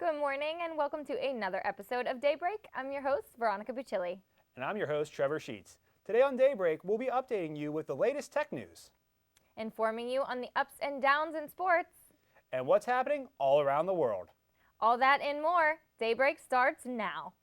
Good morning and welcome to another episode of Daybreak. I'm your host, Veronica Buccilli. And I'm your host, Trever Sheets. Today on Daybreak, we'll be updating you with the latest tech news. Informing you on the ups and downs in sports. And what's happening all around the world. All that and more. Daybreak starts now.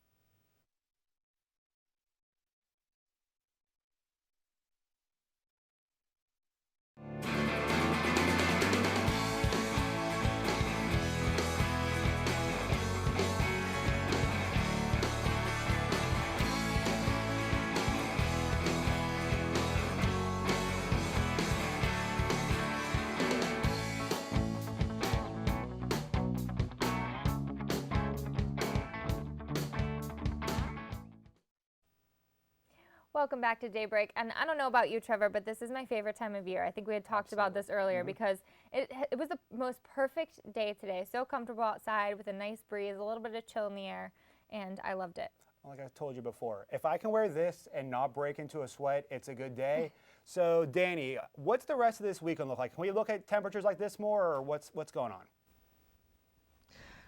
Welcome back to Daybreak, and I don't know about you, Trevor, but this is my favorite time of year. I think we had talked about this earlier because it was the most perfect day today. So comfortable outside with a nice breeze, a little bit of chill in the air, and I loved it. Like I told you before, if I can wear this and not break into a sweat, it's a good day. So, Danny, what's the rest of this weekend look like? Can we look at temperatures like this more, or what's going on?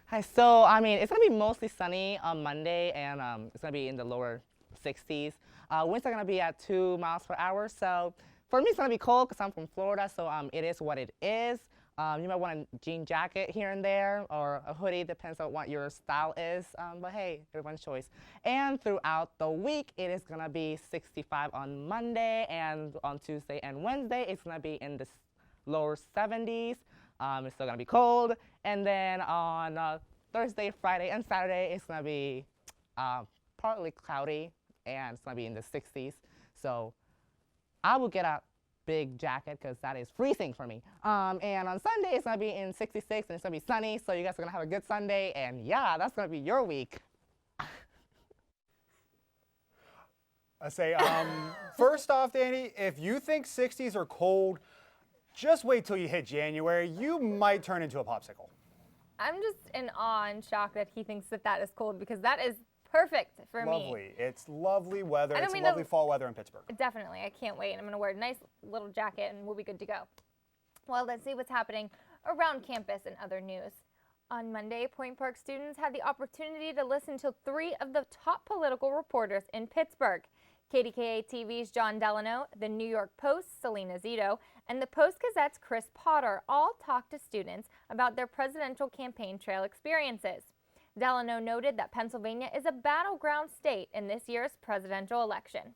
Hi, so it's going to be mostly sunny on Monday, and it's going to be in the lower 60s. Winds are going to be at 2 miles per hour, so for me it's going to be cold because I'm from Florida, so it is what it is. You might want a jean jacket here and there, or a hoodie, depends on what your style is, but hey, everyone's choice. And throughout the week, it is going to be 65 on Monday, and on Tuesday and Wednesday, it's going to be in the lower 70s. It's still going to be cold, and then on Thursday, Friday, and Saturday, it's going to be partly cloudy, and it's going to be in the 60s. So I will get a big jacket because that is freezing for me. And on Sunday, it's going to be in 66, and it's going to be sunny, so you guys are going to have a good Sunday, and yeah, that's going to be your week. I say, first off, Danny, if you think 60s are cold, just wait till you hit January. You might turn into a popsicle. I'm just in awe and shock that he thinks that that is cold because that is perfect for me. Lovely. It's lovely weather. It's lovely fall weather in Pittsburgh. Definitely. I can't wait. I'm going to wear a nice little jacket and we'll be good to go. Well, let's see what's happening around campus and other news. On Monday, Point Park students had the opportunity to listen to 3 of the top political reporters in Pittsburgh. KDKA TV's John Delano, the New York Post's Selena Zito, and the Post-Gazette's Chris Potter all talked to students about their presidential campaign trail experiences. Delano noted that Pennsylvania is a battleground state in this year's presidential election.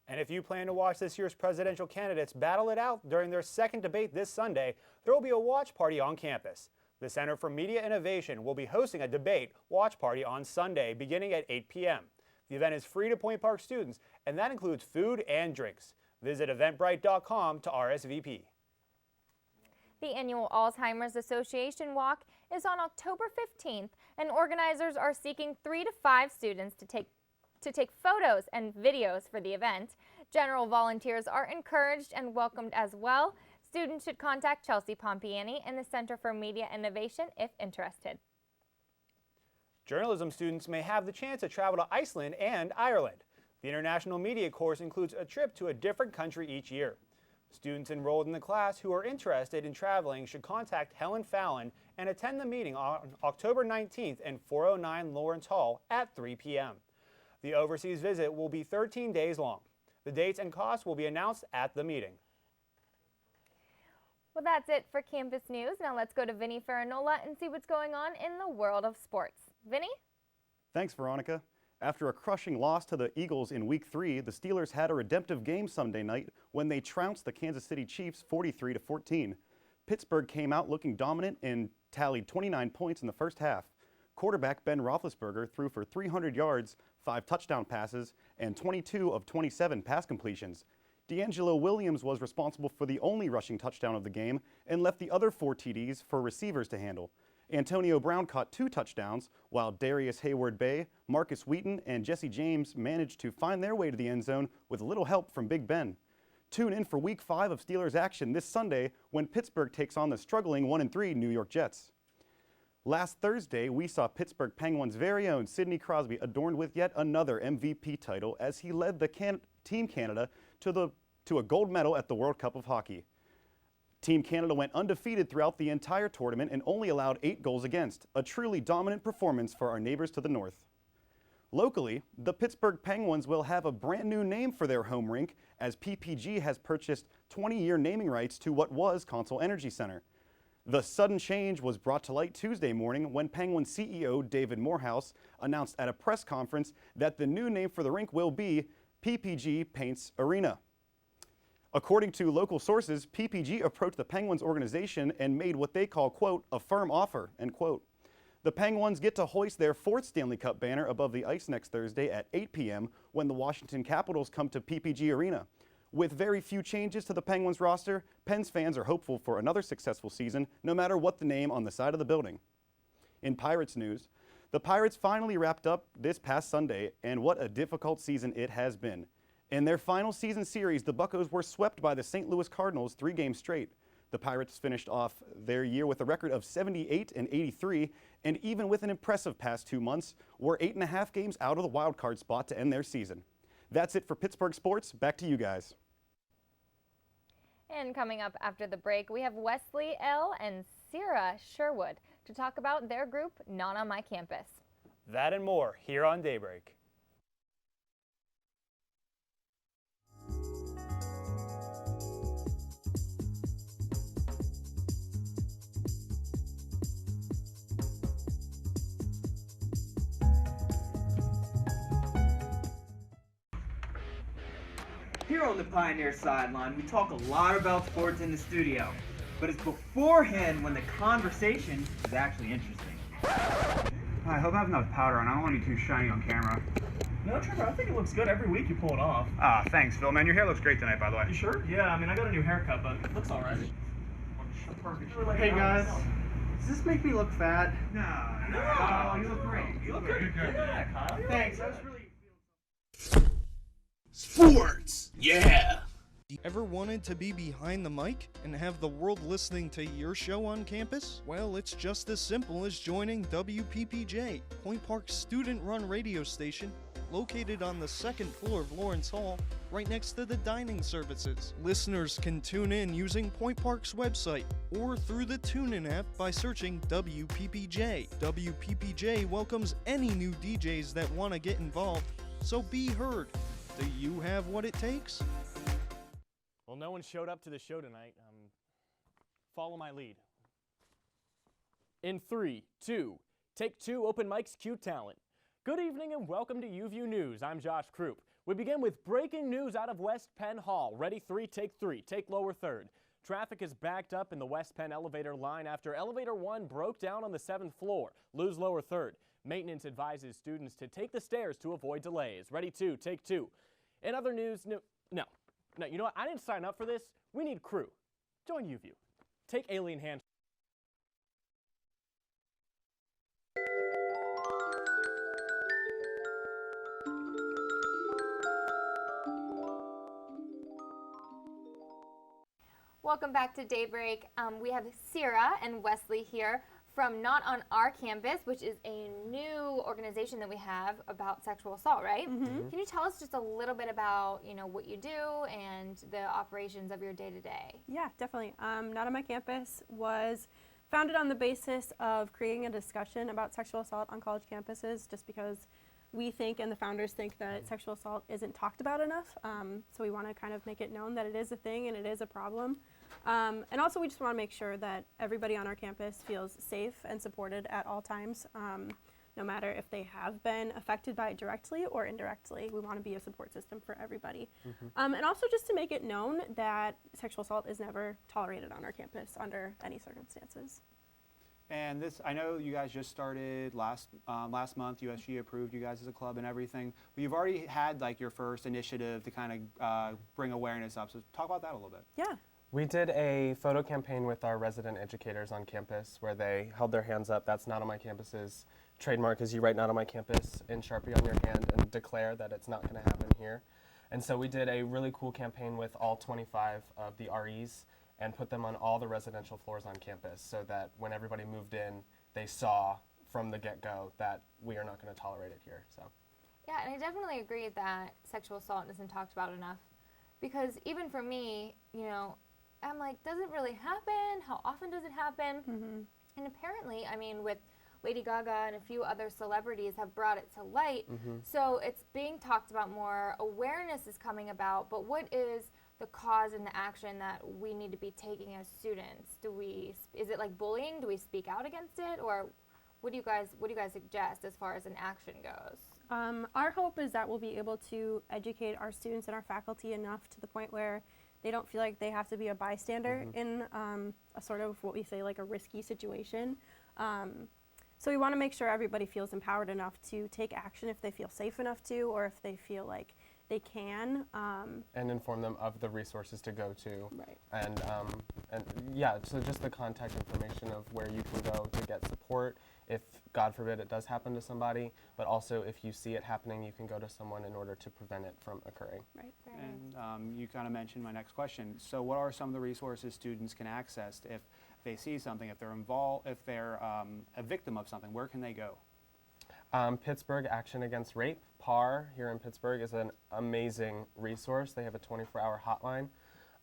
And if you plan to watch this year's presidential candidates battle it out during their second debate this Sunday, there will be a watch party on campus. The Center for Media Innovation will be hosting a debate watch party on Sunday beginning at 8 p.m. The event is free to Point Park students, and that includes food and drinks. Visit eventbrite.com to RSVP. The annual Alzheimer's Association Walk is on October 15th, and organizers are seeking 3 to 5 students to take photos and videos for the event. General volunteers are encouraged and welcomed as well. Students should contact Chelsea Pompiani in the Center for Media Innovation if interested. Journalism students may have the chance to travel to Iceland and Ireland. The International Media course includes a trip to a different country each year. Students enrolled in the class who are interested in traveling should contact Helen Fallon and attend the meeting on October 19th in 409 Lawrence Hall at 3 p.m. The overseas visit will be 13 days long. The dates and costs will be announced at the meeting. Well, that's it for campus news. Now let's go to Vinnie Ferrainola and see what's going on in the world of sports. Vinnie? Thanks, Veronica. After a crushing loss to the Eagles in Week 3, the Steelers had a redemptive game Sunday night when they trounced the Kansas City Chiefs 43-14. Pittsburgh came out looking dominant and tallied 29 points in the first half. Quarterback Ben Roethlisberger threw for 300 yards, 5 touchdown passes, and 22 of 27 pass completions. D'Angelo Williams was responsible for the only rushing touchdown of the game and left the other 4 TDs for receivers to handle. Antonio Brown caught 2 touchdowns, while Darius Hayward-Bay, Marcus Wheaton, and Jesse James managed to find their way to the end zone with a little help from Big Ben. Tune in for Week 5 of Steelers action this Sunday when Pittsburgh takes on the struggling 1-3 New York Jets. Last Thursday, we saw Pittsburgh Penguins' very own Sidney Crosby adorned with yet another MVP title as he led the Team Canada to a gold medal at the World Cup of Hockey. Team Canada went undefeated throughout the entire tournament and only allowed 8 goals against, a truly dominant performance for our neighbors to the north. Locally, the Pittsburgh Penguins will have a brand new name for their home rink as PPG has purchased 20-year naming rights to what was Consol Energy Center. The sudden change was brought to light Tuesday morning when Penguins CEO David Morehouse announced at a press conference that the new name for the rink will be PPG Paints Arena. According to local sources, PPG approached the Penguins organization and made what they call, quote, a firm offer, end quote. The Penguins get to hoist their 4th Stanley Cup banner above the ice next Thursday at 8 p.m. when the Washington Capitals come to PPG Arena. With very few changes to the Penguins roster, Pens fans are hopeful for another successful season, no matter what the name on the side of the building. In Pirates news, the Pirates finally wrapped up this past Sunday, and what a difficult season it has been. In their final season series, the Buccos were swept by the St. Louis Cardinals 3 games straight. The Pirates finished off their year with a record of 78 and 83, and even with an impressive past 2 months, were 8.5 games out of the wild card spot to end their season. That's it for Pittsburgh sports. Back to you guys. And coming up after the break, we have Wesley L. and Sarah Sherwood to talk about their group, Not on My Campus. That and more here on Daybreak. Here on the Pioneer Sideline, we talk a lot about sports in the studio, but it's beforehand when the conversation is actually interesting. I hope I have enough powder on. I don't want to be too shiny on camera. No, Trevor, I think it looks good. Every week you pull it off. Ah, thanks, Phil. Man, your hair looks great tonight, by the way. You sure? Yeah, I mean, I got a new haircut, but it looks alright. Hey, guys. Does this make me look fat? No, you look great. You look good. Yeah, Kyle. Thanks. That was really... Sports! Yeah! Ever wanted to be behind the mic and have the world listening to your show on campus? Well, it's just as simple as joining WPPJ, Point Park's student-run radio station, located on the 2nd floor of Lawrence Hall, right next to the dining services. Listeners can tune in using Point Park's website or through the TuneIn app by searching WPPJ. WPPJ welcomes any new DJs that want to get involved, so be heard. Do you have what it takes? Well, no one showed up to the show tonight. Follow my lead. In 3, 2, take 2, open mics, cue talent. Good evening and welcome to UView News. I'm Josh CROUP. We begin with breaking news out of West Penn Hall. Ready 3, take lower 3rd. Traffic is backed up in the West Penn elevator line after elevator 1 broke down on the 7th floor. Lose lower 3rd. Maintenance advises students to take the stairs to avoid delays. Ready 2, take 2. In other news, no, you know what? I didn't sign up for this. We need crew. Join UView. Take alien hand. Welcome back to Daybreak. We have Sarah and Wesley here from Not on Our Campus, which is a new organization that we have about sexual assault, right? Mm-hmm. Can you tell us just a little bit about, what you do and the operations of your day-to-day? Yeah, definitely. Not on My Campus was founded on the basis of creating a discussion about sexual assault on college campuses, just because we think and the founders think that sexual assault isn't talked about enough. So we want to kind of make it known that it is a thing and it is a problem. And also we just want to make sure that everybody on our campus feels safe and supported at all times, no matter if they have been affected by it directly or indirectly. We want to be a support system for everybody. And also just to make it known that sexual assault is never tolerated on our campus under any circumstances. And this, I know you guys just started last month. USG approved you guys as a club and everything. But you've already had like your first initiative to kind of bring awareness up. So talk about that a little bit. Yeah. We did a photo campaign with our resident educators on campus where they held their hands up. That's Not on My Campus's trademark, is you write Not on My Campus in Sharpie on your hand and declare that it's not going to happen here. And so we did a really cool campaign with all 25 of the REs and put them on all the residential floors on campus so that when everybody moved in, they saw from the get-go that we are not going to tolerate it here. So. Yeah, and I definitely agree that sexual assault isn't talked about enough, because even for me, I'm like, does it really happen? How often does it happen? And apparently, I mean, with Lady Gaga and a few other celebrities have brought it to light. So it's being talked about more. Awareness is coming about. But what is the cause and the action that we need to be taking as students? Is it like bullying? Do we speak out against it? Or what do you guys suggest as far as an action goes? Our hope is that we'll be able to educate our students and our faculty enough to the point where they don't feel like they have to be a bystander in a sort of what we say like a risky situation. So we want to make sure everybody feels empowered enough to take action if they feel safe enough to, or if they feel like they can. And inform them of the resources to go to. Right. And yeah, so just the contact information of where you can go to get support if, God forbid, it does happen to somebody, but also if you see it happening, you can go to someone in order to prevent it from occurring. Right. And you kind of mentioned my next question. So what are some of the resources students can access if they see something, if they're involved, if they're a victim of something? Where can they go? Pittsburgh Action Against Rape, PAR, here in Pittsburgh, is an amazing resource. They have a 24-hour hotline.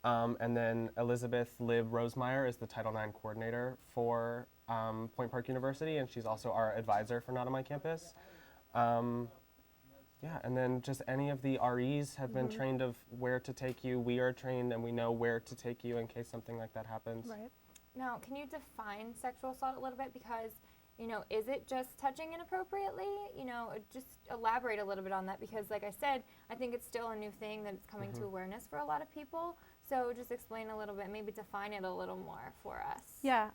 And then Elizabeth Lib Rosemeyer is the Title IX coordinator for Point Park University, and she's also our advisor for Not On My Campus. Yeah, and then just any of the REs have been trained of where to take you. We are trained and we know where to take you in case something like that happens. Right. Now, can you define sexual assault a little bit? Because, you know, is it just touching inappropriately? You know, just elaborate a little bit on that, because like I said, I think it's still a new thing that it's coming to awareness for a lot of people. So just explain a little bit, maybe define it a little more for us. Yeah,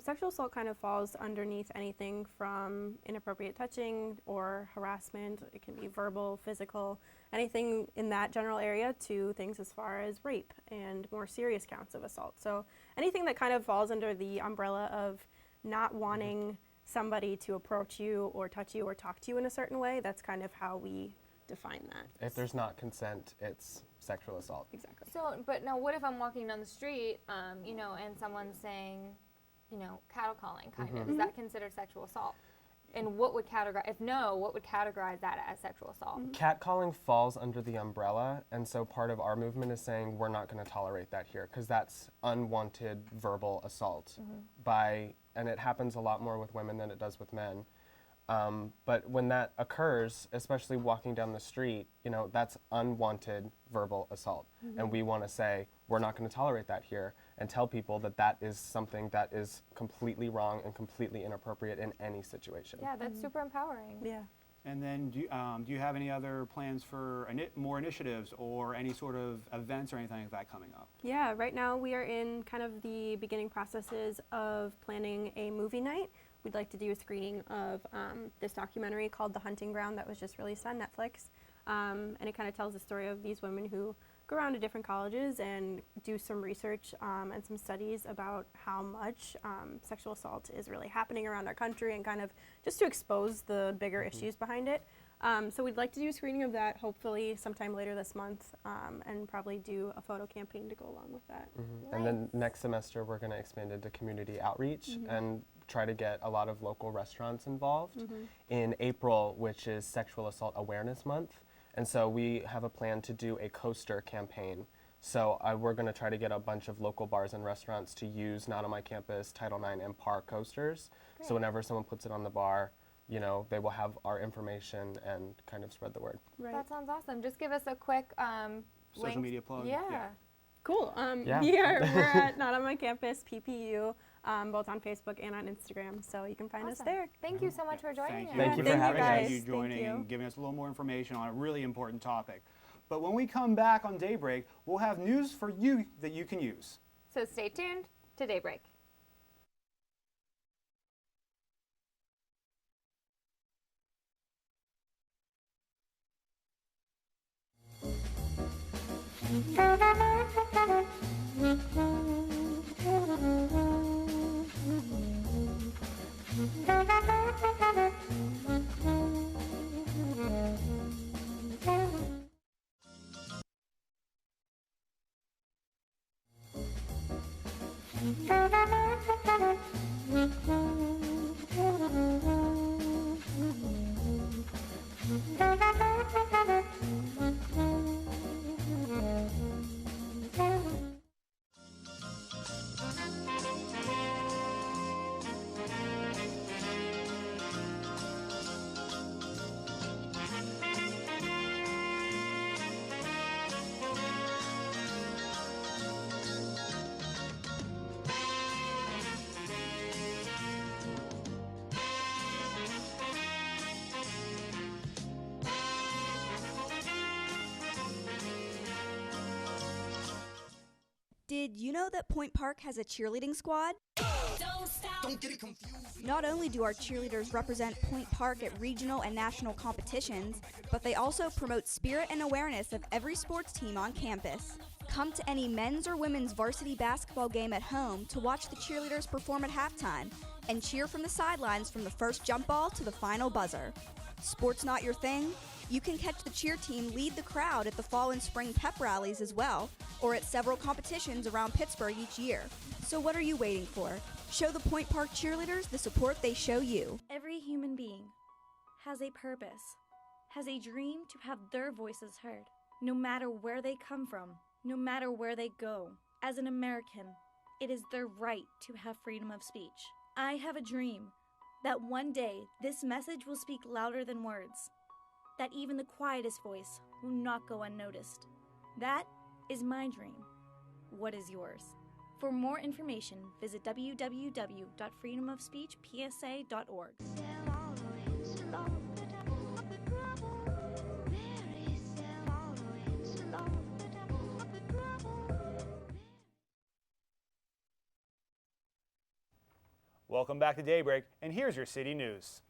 sexual assault kind of falls underneath anything from inappropriate touching or harassment. It can be verbal, physical, anything in that general area, to things as far as rape and more serious counts of assault. So anything that kind of falls under the umbrella of not wanting somebody to approach you or touch you or talk to you in a certain way, that's kind of how we define that. If there's not consent, it's sexual assault. Exactly. So, but now what if I'm walking down the street, you know, and someone's saying, you know, cattle calling, kind of, is that considered sexual assault? And what would categorize that as sexual assault? Catcalling falls under the umbrella, and so part of our movement is saying we're not going to tolerate that here, because that's unwanted verbal assault and it happens a lot more with women than it does with men. But when that occurs, especially walking down the street, you know, that's unwanted verbal assault. And we want to say, we're not going to tolerate that here, and tell people that that is something that is completely wrong and completely inappropriate in any situation. Yeah, that's super empowering. Yeah. And then do you have any other plans for more initiatives or any sort of events or anything like that coming up? Yeah, right now we are in kind of the beginning processes of planning a movie night. We'd like to do a screening of this documentary called The Hunting Ground that was just released on Netflix. And it kind of tells the story of these women who go around to different colleges and do some research and some studies about how much sexual assault is really happening around our country, and kind of just to expose the bigger issues behind it. So we'd like to do a screening of that hopefully sometime later this month, and probably do a photo campaign to go along with that. Nice. And then next semester we're going to expand into community outreach and try to get a lot of local restaurants involved in April, which is Sexual Assault Awareness Month. And so we have a plan to do a coaster campaign. So we're going to try to get a bunch of local bars and restaurants to use Not On My Campus, Title IX, and PAR coasters. Great. So whenever someone puts it on the bar, you know, they will have our information and kind of spread the word. Right. That sounds awesome. Just give us a quick Social link. media plug? Yeah. Cool. Yeah. We're at Not On My Campus, PPU, both on Facebook and on Instagram, so you can find us Awesome. there. Thank you so much for joining us. Thank you for Thank you having us. guys. Appreciate you Thank joining you. and giving us a little more information on a really important topic. But when we come back on Daybreak, we'll have news for you that you can use. So stay tuned to Daybreak. you know that Point Park has a cheerleading squad? Don't stop. Don't get it confused. Not only do our cheerleaders represent Point Park at regional and national competitions, but they also promote spirit and awareness of every sports team on campus. Come to any men's or women's varsity basketball game at home to watch the cheerleaders perform at halftime and cheer from the sidelines from the first jump ball to the final buzzer. Sports not your thing? You can catch the cheer team lead the crowd at the fall and spring pep rallies as well, or at several competitions around Pittsburgh each year. So what are you waiting for? Show the Point Park cheerleaders the support they show you. Every human being has a purpose, has a dream to have their voices heard, no matter where they come from, no matter where they go. As an American, it is their right to have freedom of speech. I have a dream that one day this message will speak louder than words, that even the quietest voice will not go unnoticed. That is my dream. What is yours? For more information, visit www.freedomofspeechpsa.org. Welcome back to Daybreak, and here's your city news.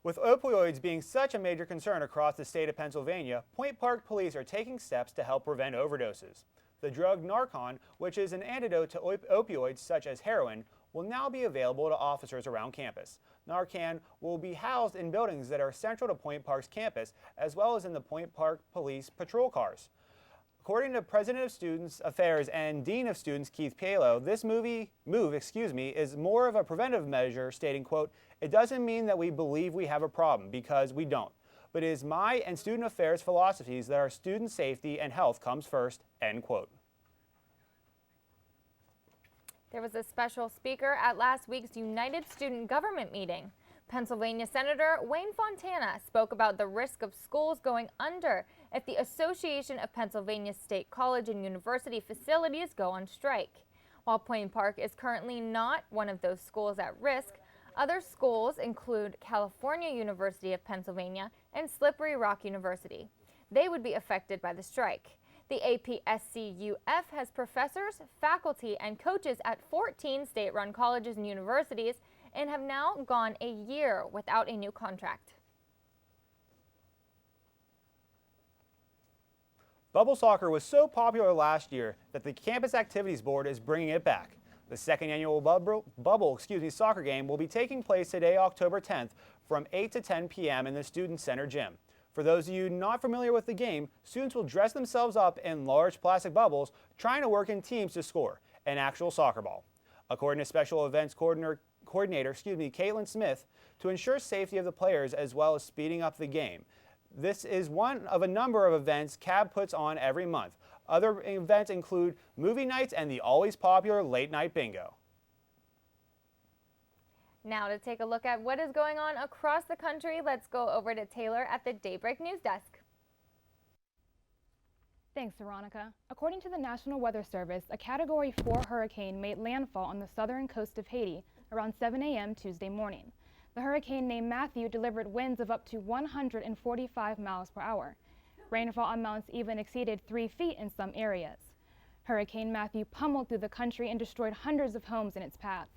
With opioids being such a major concern across the state of Pennsylvania, Point Park police are taking steps to help prevent overdoses. The drug Narcan, which is an antidote to opioids such as heroin, will now be available to officers around campus. Narcan will be housed in buildings that are central to Point Park's campus, as well as in the Point Park police patrol cars. According to President of Students Affairs and Dean of Students Keith Palo, this move is more of a preventive measure, stating, quote, "It doesn't mean that we believe we have a problem, because we don't. But it is my and Student Affairs philosophies that our student safety and health comes first," end quote. There was a special speaker at last week's United Student Government meeting. Pennsylvania Senator Wayne Fontana spoke about the risk of schools going under if the Association of Pennsylvania State College and University facilities go on strike. While Point Park is currently not one of those schools at risk, other schools include California University of Pennsylvania and Slippery Rock University. They would be affected by the strike. The APSCUF has professors, faculty, and coaches at 14 state-run colleges and universities and have now gone a year without a new contract. Bubble soccer was so popular last year that the Campus Activities Board is bringing it back. The second annual Bubble soccer game will be taking place today, October 10th, from 8 to 10 p.m. in the Student Center gym. For those of you not familiar with the game, students will dress themselves up in large plastic bubbles, trying to work in teams to score an actual soccer ball. According to Special Events Coordinator Caitlin Smith, to ensure safety of the players as well as speeding up the game. This is one of a number of events CAB puts on every month. Other events include movie nights and the always popular late night bingo. Now to take a look at what is going on across the country, let's go over to Taylor at the Daybreak News Desk. Thanks, Veronica. According to the National Weather Service, a Category 4 hurricane made landfall on the southern coast of Haiti around 7 a.m. Tuesday morning. The hurricane named Matthew delivered winds of up to 145 miles per hour. Rainfall amounts even exceeded 3 feet in some areas. Hurricane Matthew pummeled through the country and destroyed hundreds of homes in its path.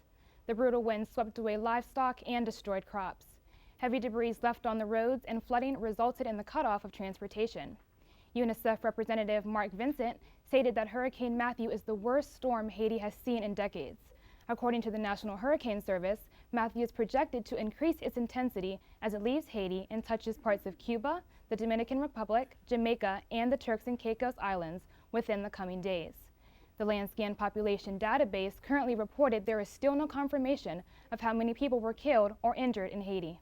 The brutal winds swept away livestock and destroyed crops. Heavy debris left on the roads and flooding resulted in the cutoff of transportation. UNICEF representative Mark Vincent stated that Hurricane Matthew is the worst storm Haiti has seen in decades. According to the National Hurricane Service, Matthew is projected to increase its intensity as it leaves Haiti and touches parts of Cuba, the Dominican Republic, Jamaica, and the Turks and Caicos Islands within the coming days. The Landscan Population Database currently reported there is still no confirmation of how many people were killed or injured in Haiti.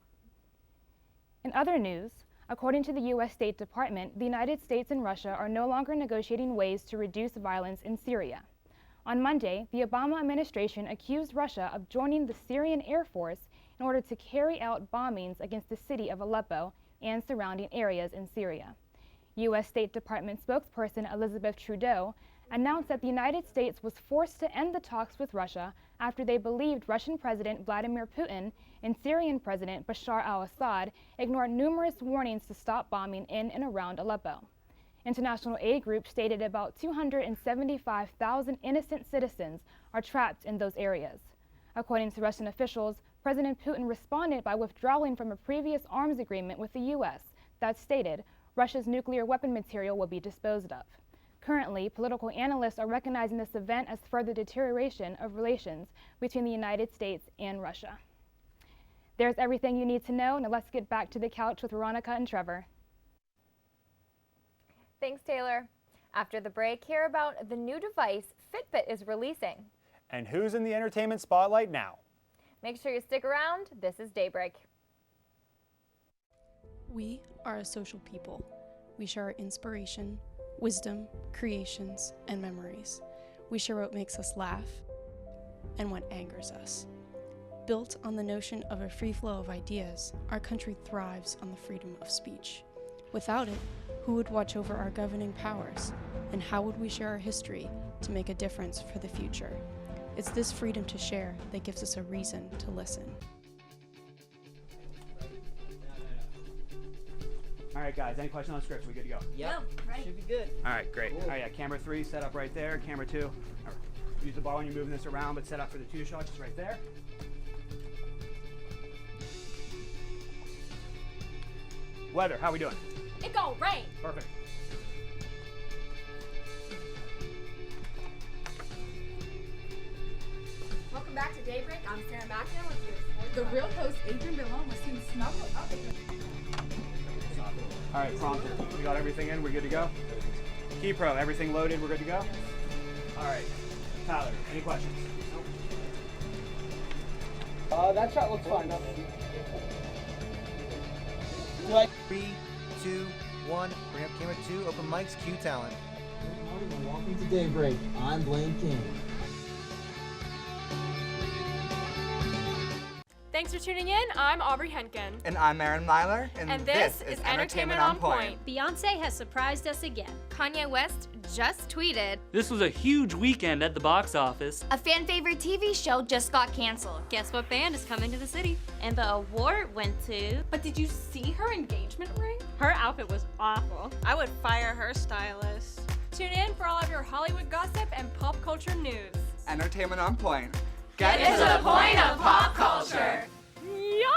In other news, according to the U.S. State Department, the United States and Russia are no longer negotiating ways to reduce violence in Syria. On Monday, the Obama administration accused Russia of joining the Syrian Air Force in order to carry out bombings against the city of Aleppo and surrounding areas in Syria. U.S. State Department spokesperson Elizabeth Trudeau announced that the United States was forced to end the talks with Russia after they believed Russian President Vladimir Putin and Syrian President Bashar al-Assad ignored numerous warnings to stop bombing in and around Aleppo. International aid groups stated about 275,000 innocent citizens are trapped in those areas. According to Russian officials, President Putin responded by withdrawing from a previous arms agreement with the U.S. that stated Russia's nuclear weapon material will be disposed of. Currently, political analysts are recognizing this event as further deterioration of relations between the United States and Russia. There's everything you need to know. Now let's get back to the couch with Veronica and Trevor. Thanks, Taylor. After the break, hear about the new device Fitbit is releasing. And who's in the entertainment spotlight now? Make sure you stick around. This is Daybreak. We are a social people. We share our inspiration, wisdom, creations, and memories. We share what makes us laugh and what angers us. Built on the notion of a free flow of ideas, our country thrives on the freedom of speech. Without it, who would watch over our governing powers? And how would we share our history to make a difference for the future? It's this freedom to share that gives us a reason to listen. All right, guys, any questions on the script? We good to go? Yep, right. Should be good. All right, great. All right, yeah, camera 3 set up right there. Camera 2. All right. Use the bar when you're moving this around, but set up for the 2 shot just right there. Weather, how we doing? It gon' rain. Perfect. Welcome back to Daybreak. I'm Sarah Mackin with you. The real host, Adrian Billon, was seen snuggled up against. All right, prompter. We got everything in. We're good to go? Key Pro, everything loaded. We're good to go? All right. Tyler, any questions? That shot looks fine. 3, 2, 1. Bring up camera 2. Open mics. Cue talent. Good morning and welcome to Daybreak. I'm Blaine King. Thanks for tuning in. I'm Aubrey Henkin. And I'm Aaron Myler. And this is Entertainment on Point. Beyonce has surprised us again. Kanye West just tweeted, "This was a huge weekend at the box office. A fan favorite TV show just got canceled. Guess what band is coming to the city? And the award went to... But did you see her engagement ring? Her outfit was awful. I would fire her stylist. Tune in for all of your Hollywood gossip and pop culture news. Entertainment on Point. Get into the point of pop culture. Yeah.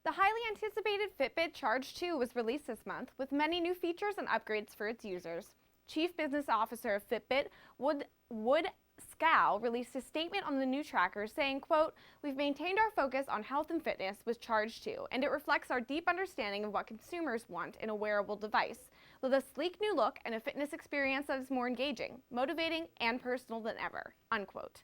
The highly anticipated Fitbit Charge 2 was released this month with many new features and upgrades for its users. Chief Business Officer of Fitbit, Wood Scow, released a statement on the new tracker saying, quote, "We've maintained our focus on health and fitness with Charge 2, and it reflects our deep understanding of what consumers want in a wearable device, with a sleek new look and a fitness experience that is more engaging, motivating, and personal than ever," unquote.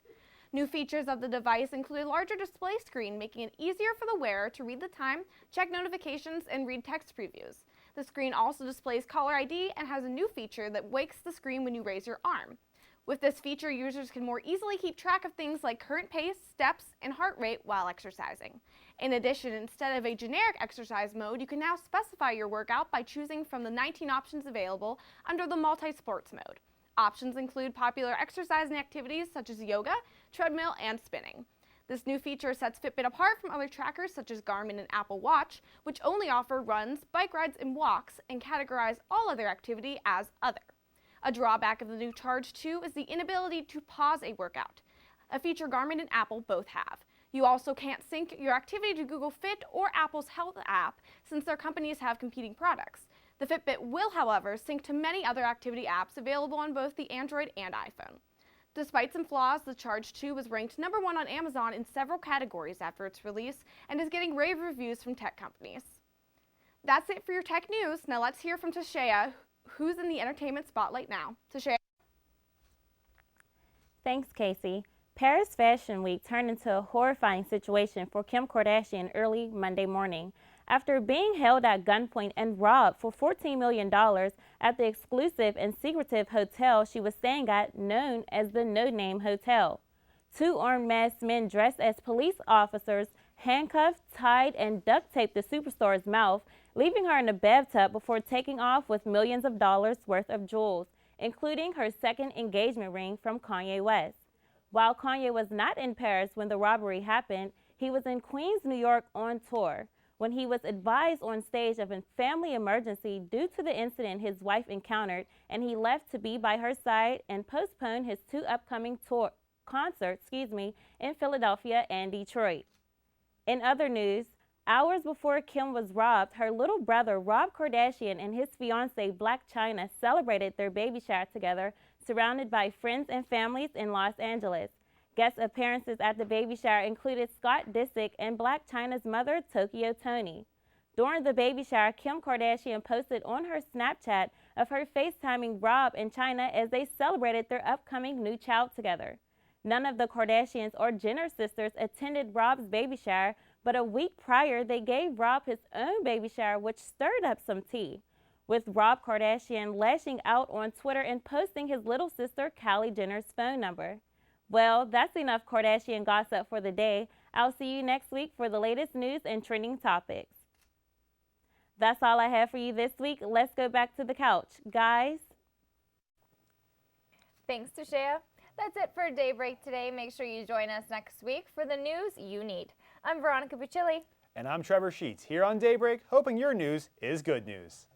New features of the device include a larger display screen, making it easier for the wearer to read the time, check notifications, and read text previews. The screen also displays caller ID and has a new feature that wakes the screen when you raise your arm. With this feature, users can more easily keep track of things like current pace, steps, and heart rate while exercising. In addition, instead of a generic exercise mode, you can now specify your workout by choosing from the 19 options available under the multi-sports mode. Options include popular exercising activities such as yoga, treadmill, and spinning. This new feature sets Fitbit apart from other trackers such as Garmin and Apple Watch, which only offer runs, bike rides, and walks, and categorize all other activity as other. A drawback of the new Charge 2 is the inability to pause a workout, a feature Garmin and Apple both have. You also can't sync your activity to Google Fit or Apple's Health app since their companies have competing products. The Fitbit will, however, sync to many other activity apps available on both the Android and iPhone. Despite some flaws, the Charge 2 was ranked #1 on Amazon in several categories after its release and is getting rave reviews from tech companies. That's it for your tech news. Now let's hear from Tashaya, who's in the entertainment spotlight now. Tashaya. Thanks, Casey. Paris Fashion Week turned into a horrifying situation for Kim Kardashian early Monday morning. After being held at gunpoint and robbed for $14 million at the exclusive and secretive hotel she was staying at, known as the No Name Hotel. 2 armed masked men dressed as police officers handcuffed, tied, and duct taped the superstar's mouth, leaving her in a bathtub before taking off with millions of dollars worth of jewels, including her second engagement ring from Kanye West. While Kanye was not in Paris when the robbery happened, he was in Queens, New York on tour when he was advised on stage of a family emergency due to the incident his wife encountered, and he left to be by her side and postponed his 2 upcoming concerts in Philadelphia and Detroit. In other news, hours before Kim was robbed, her little brother Rob Kardashian and his fiancée Blac Chyna celebrated their baby shower together, surrounded by friends and families in Los Angeles. Guest appearances at the baby shower included Scott Disick and Blac Chyna's mother, Tokyo Toni. During the baby shower, Kim Kardashian posted on her Snapchat of her FaceTiming Rob and Chyna as they celebrated their upcoming new child together. None of the Kardashians or Jenner sisters attended Rob's baby shower, but a week prior, they gave Rob his own baby shower, which stirred up some tea, with Rob Kardashian lashing out on Twitter and posting his little sister Kylie Jenner's phone number. Well, that's enough Kardashian gossip for the day. I'll see you next week for the latest news and trending topics. That's all I have for you this week. Let's go back to the couch. Guys? Thanks, Tashaya. That's it for Daybreak today. Make sure you join us next week for the news you need. I'm Veronica Buccilli. And I'm Trever Sheets, here on Daybreak, hoping your news is good news.